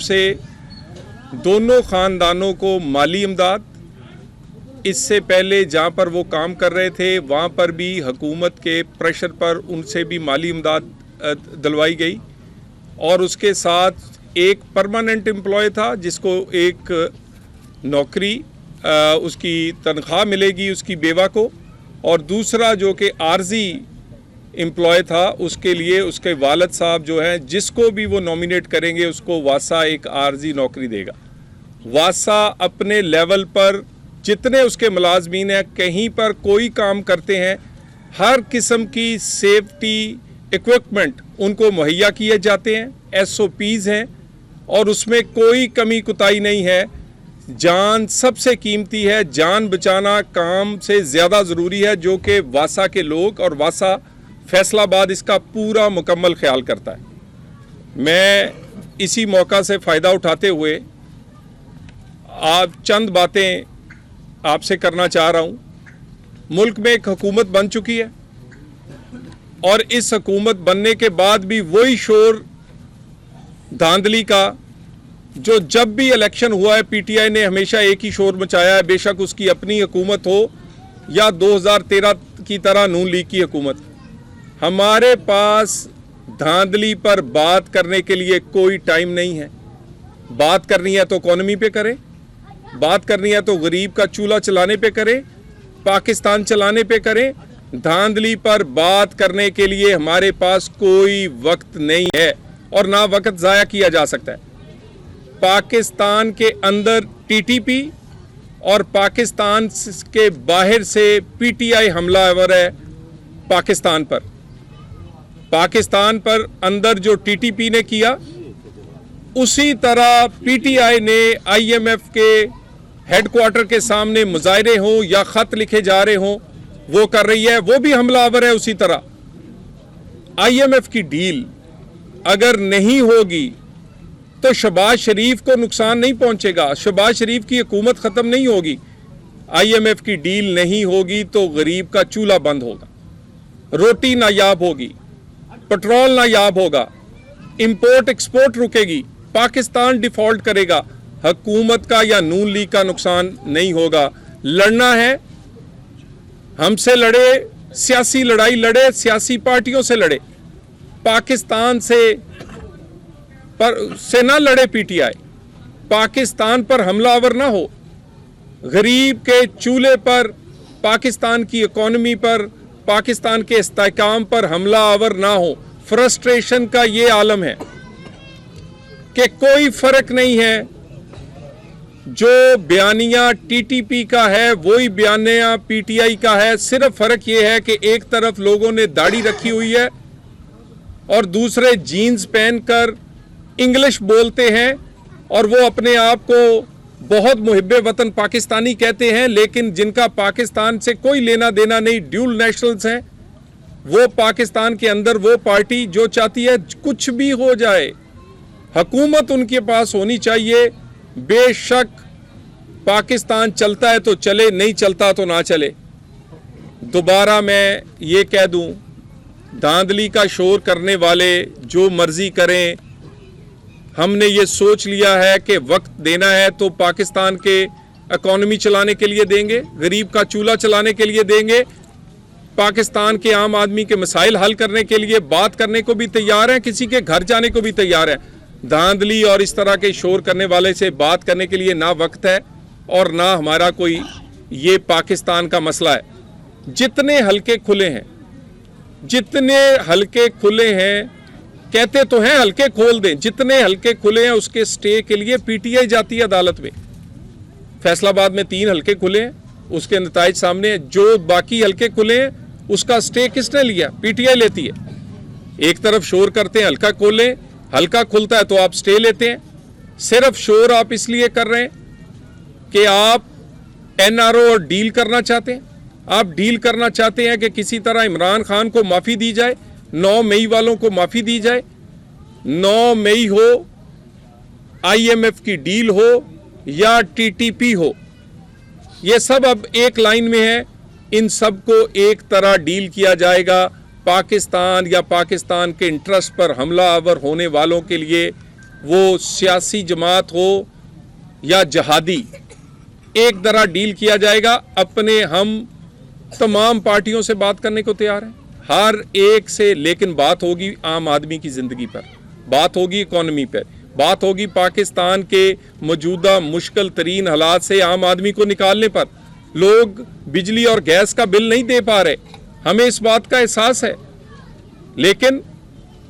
से दोनों ख़ानदानों को माली इमदाद, इससे पहले जहाँ पर वो काम कर रहे थे वहाँ पर भी हुकूमत के प्रेशर पर उनसे भी माली इमदाद दिलवाई गई, और उसके साथ एक परमानेंट एम्प्लॉय था जिसको एक नौकरी उसकी तनख्वाह मिलेगी उसकी बेवा को, और दूसरा जो कि आर्जी एम्प्लॉय था उसके लिए उसके वालिद साहब जो हैं जिसको भी वो नॉमिनेट करेंगे उसको वासा एक आर्जी नौकरी देगा। वासा अपने लेवल पर जितने उसके मुलाजमीन हैं कहीं पर कोई काम करते हैं हर किस्म की सेफ्टी इक्विपमेंट उनको मुहैया किए जाते हैं, SOPs हैं और उसमें कोई कमी कुताही नहीं है। जान सबसे कीमती है, जान बचाना काम से ज़्यादा ज़रूरी है, जो कि वासा के लोग और वासा फैसलाबाद इसका पूरा मुकम्मल ख्याल करता है। मैं इसी मौका से फ़ायदा उठाते हुए आप चंद बातें आपसे करना चाह रहा हूँ। मुल्क में एक हुकूमत बन चुकी है और इस हुकूमत बनने के बाद भी वही शोर धांधली का जो जब भी इलेक्शन हुआ है PTI ने हमेशा एक ही शोर मचाया है, बेशक उसकी अपनी हुकूमत हो या 2013 की तरह नून लीग की हुकूमत। हमारे पास धांधली पर बात करने के लिए कोई टाइम नहीं है। बात करनी है तो इकॉनमी पे करें, बात करनी है तो गरीब का चूल्हा चलाने पे करें, पाकिस्तान चलाने पे करें। धांधली पर बात करने के लिए हमारे पास कोई वक्त नहीं है और ना वक्त ज़ाया किया जा सकता है। पाकिस्तान के अंदर TTP और पाकिस्तान के बाहर से PTI हमलावर है पाकिस्तान पर। पाकिस्तान पर अंदर जो TTP ने किया उसी तरह PTI ने IMF के हेडक्वार्टर के सामने मुजाहरे हों या ख़त लिखे जा रहे हों वो कर रही है, वो भी हमलावर है उसी तरह। IMF की डील अगर नहीं होगी तो शहबाज शरीफ को नुकसान नहीं पहुंचेगा, शहबाज शरीफ की हुकूमत ख़त्म नहीं होगी। IMF की डील नहीं होगी तो गरीब का चूल्हा बंद होगा, रोटी नायाब होगी, पेट्रोल नायाब होगा, इंपोर्ट एक्सपोर्ट रुकेगी, पाकिस्तान डिफॉल्ट करेगा। हुकूमत का या नून लीग का नुकसान नहीं होगा। लड़ना है हमसे लड़े, सियासी लड़ाई लड़े, सियासी पार्टियों से लड़े, पाकिस्तान से ना लड़े PTI। पाकिस्तान पर हमलावर ना हो, गरीब के चूल्हे पर, पाकिस्तान की इकॉनमी पर, पाकिस्तान के इस्तेहकाम पर हमलावर ना हो। फ्रस्ट्रेशन का ये आलम है कि कोई फर्क नहीं है, जो बयानिया TTP का है वही बयानिया PTI का है। सिर्फ फ़र्क ये है कि एक तरफ लोगों ने दाढ़ी रखी हुई है और दूसरे जीन्स पहनकर इंग्लिश बोलते हैं और वो अपने आप को बहुत मुहिब्बे वतन पाकिस्तानी कहते हैं, लेकिन जिनका पाकिस्तान से कोई लेना देना नहीं, ड्यूल नेशनल्स हैं। वो पाकिस्तान के अंदर वो पार्टी जो चाहती है कुछ भी हो जाए, हुकूमत उनके पास होनी चाहिए। बेशक पाकिस्तान चलता है तो चले, नहीं चलता तो ना चले। दोबारा मैं ये कह दूं, धांधली का शोर करने वाले जो मर्जी करें, हमने ये सोच लिया है कि वक्त देना है तो पाकिस्तान के इकॉनमी चलाने के लिए देंगे, गरीब का चूल्हा चलाने के लिए देंगे, पाकिस्तान के आम आदमी के मसाइल हल करने के लिए बात करने को भी तैयार हैं, किसी के घर जाने को भी तैयार हैं। धांधली और इस तरह के शोर करने वाले से बात करने के लिए ना वक्त है और ना हमारा कोई ये पाकिस्तान का मसला है। जितने हल्के खुले हैं, जितने हल्के खुले हैं, कहते तो हैं हल्के खोल दें, जितने हल्के खुले हैं उसके स्टे के लिए PTI जाती है अदालत में। फैसलाबाद में 3 हल्के खुले हैं, उसके नताइज सामने हैं। जो बाकी हल्के खुले हैं उसका स्टे किसने लिया? PTI लेती है। एक तरफ शोर करते हैं हल्का खोलें, हल्का खुलता है तो आप स्टे लेते हैं। सिर्फ शोर आप इसलिए कर रहे हैं कि आप NRO और डील करना चाहते हैं। आप डील करना चाहते हैं कि किसी तरह इमरान खान को माफ़ी दी जाए, 9 मई वालों को माफ़ी दी जाए, 9 मई हो, IMF की डील हो या TTP हो, ये सब अब एक लाइन में है। इन सब को एक तरह डील किया जाएगा। पाकिस्तान या पाकिस्तान के इंटरेस्ट पर हमला आवर होने वालों के लिए वो सियासी जमात हो या जहादी, एक तरह डील किया जाएगा। अपने हम तमाम पार्टियों से बात करने को तैयार हैं, हर एक से, लेकिन बात होगी आम आदमी की ज़िंदगी पर, बात होगी इकॉनमी पर, बात होगी पाकिस्तान के मौजूदा मुश्किल तरीन हालात से आम आदमी को निकालने पर। लोग बिजली और गैस का बिल नहीं दे पा रहे, हमें इस बात का एहसास है, लेकिन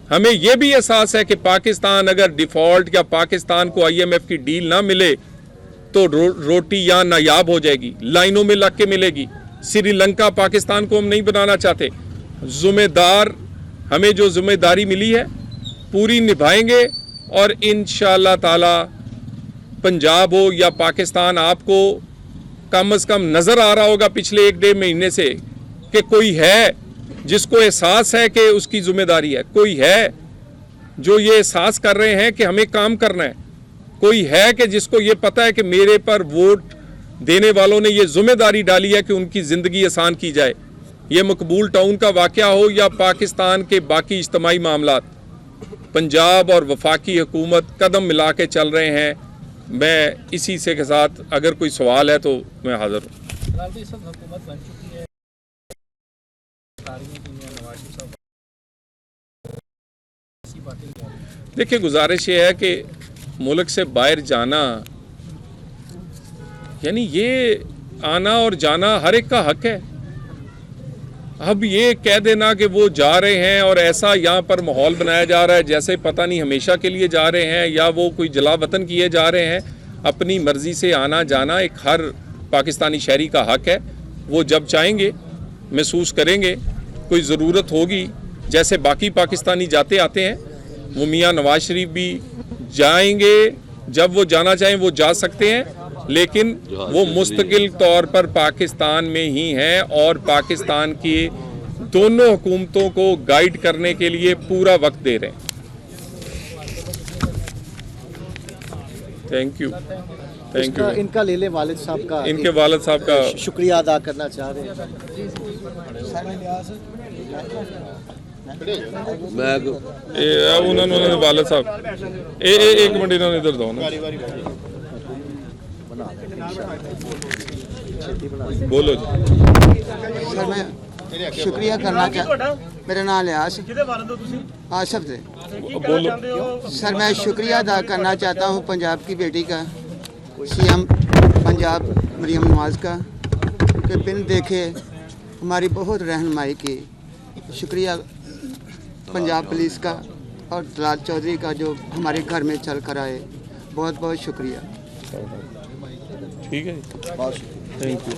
हमें यह भी एहसास है कि पाकिस्तान अगर डिफ़ॉल्ट या पाकिस्तान को IMF की डील ना मिले तो रोटी यहाँ नायाब हो जाएगी, लाइनों में लग के मिलेगी। श्रीलंका पाकिस्तान को हम नहीं बनाना चाहते। ज़िम्मेदार, हमें जो ज़िम्मेदारी मिली है पूरी निभाएंगे और इंशाअल्लाह ताला पंजाब हो या पाकिस्तान, आपको कम से कम नज़र आ रहा होगा पिछले 1-1.5 महीने से कि कोई है जिसको एहसास है कि उसकी ज़िम्मेदारी है, कोई है जो ये एहसास कर रहे हैं कि हमें काम करना है, कोई है कि जिसको ये पता है कि मेरे पर वोट देने वालों ने ये जिम्मेदारी डाली है कि उनकी ज़िंदगी आसान की जाए। ये मकबूल टाउन का वाक़या हो या पाकिस्तान के बाकी इज्तमाई मामलात, पंजाब और वफाकी हुकूमत कदम मिला के चल रहे हैं। मैं इसी से के साथ अगर कोई सवाल है तो मैं हाज़िर हूँ। देखिए, गुजारिश ये है कि मुल्क से बाहर जाना, यानी ये आना और जाना हर एक का हक है। अब ये कह देना कि वो जा रहे हैं और ऐसा यहाँ पर माहौल बनाया जा रहा है जैसे पता नहीं हमेशा के लिए जा रहे हैं या वो कोई जला वतन किए जा रहे हैं। अपनी मर्ज़ी से आना जाना एक हर पाकिस्तानी शहरी का हक है। वो जब चाहेंगे, महसूस करेंगे, कोई ज़रूरत होगी, जैसे बाकी पाकिस्तानी जाते आते हैं, वो मियाँ नवाज शरीफ भी जाएंगे, जब वो जाना चाहें वो जा सकते हैं, लेकिन वो मुस्तकिल तौर पर पाकिस्तान में ही हैं और पाकिस्तान की दोनों हुकूमतों को गाइड करने के लिए पूरा वक्त दे रहे हैं। Thank you, thank you. इनका ले लें, वालिद साहब का, इनके वालिद साहब का शुक्रिया अदा करना चाह रहे हैं। उन्होंने वालिद साहब एक मिनट इन्होंने इधर दो ना, बोलो जी। सर मैं शुक्रिया करना चाहता, मेरा नाम लियास आसफ से। बोलो सर मैं शुक्रिया अदा करना चाहता हूँ पंजाब की बेटी का, CM पंजाब मरियम नवाज का, कि बिन देखे हमारी बहुत रहनुमाई की। शुक्रिया पंजाब पुलिस का और दलाल चौधरी का जो हमारे घर में चल कर आए, बहुत बहुत शुक्रिया। ठीक है, थैंक यू।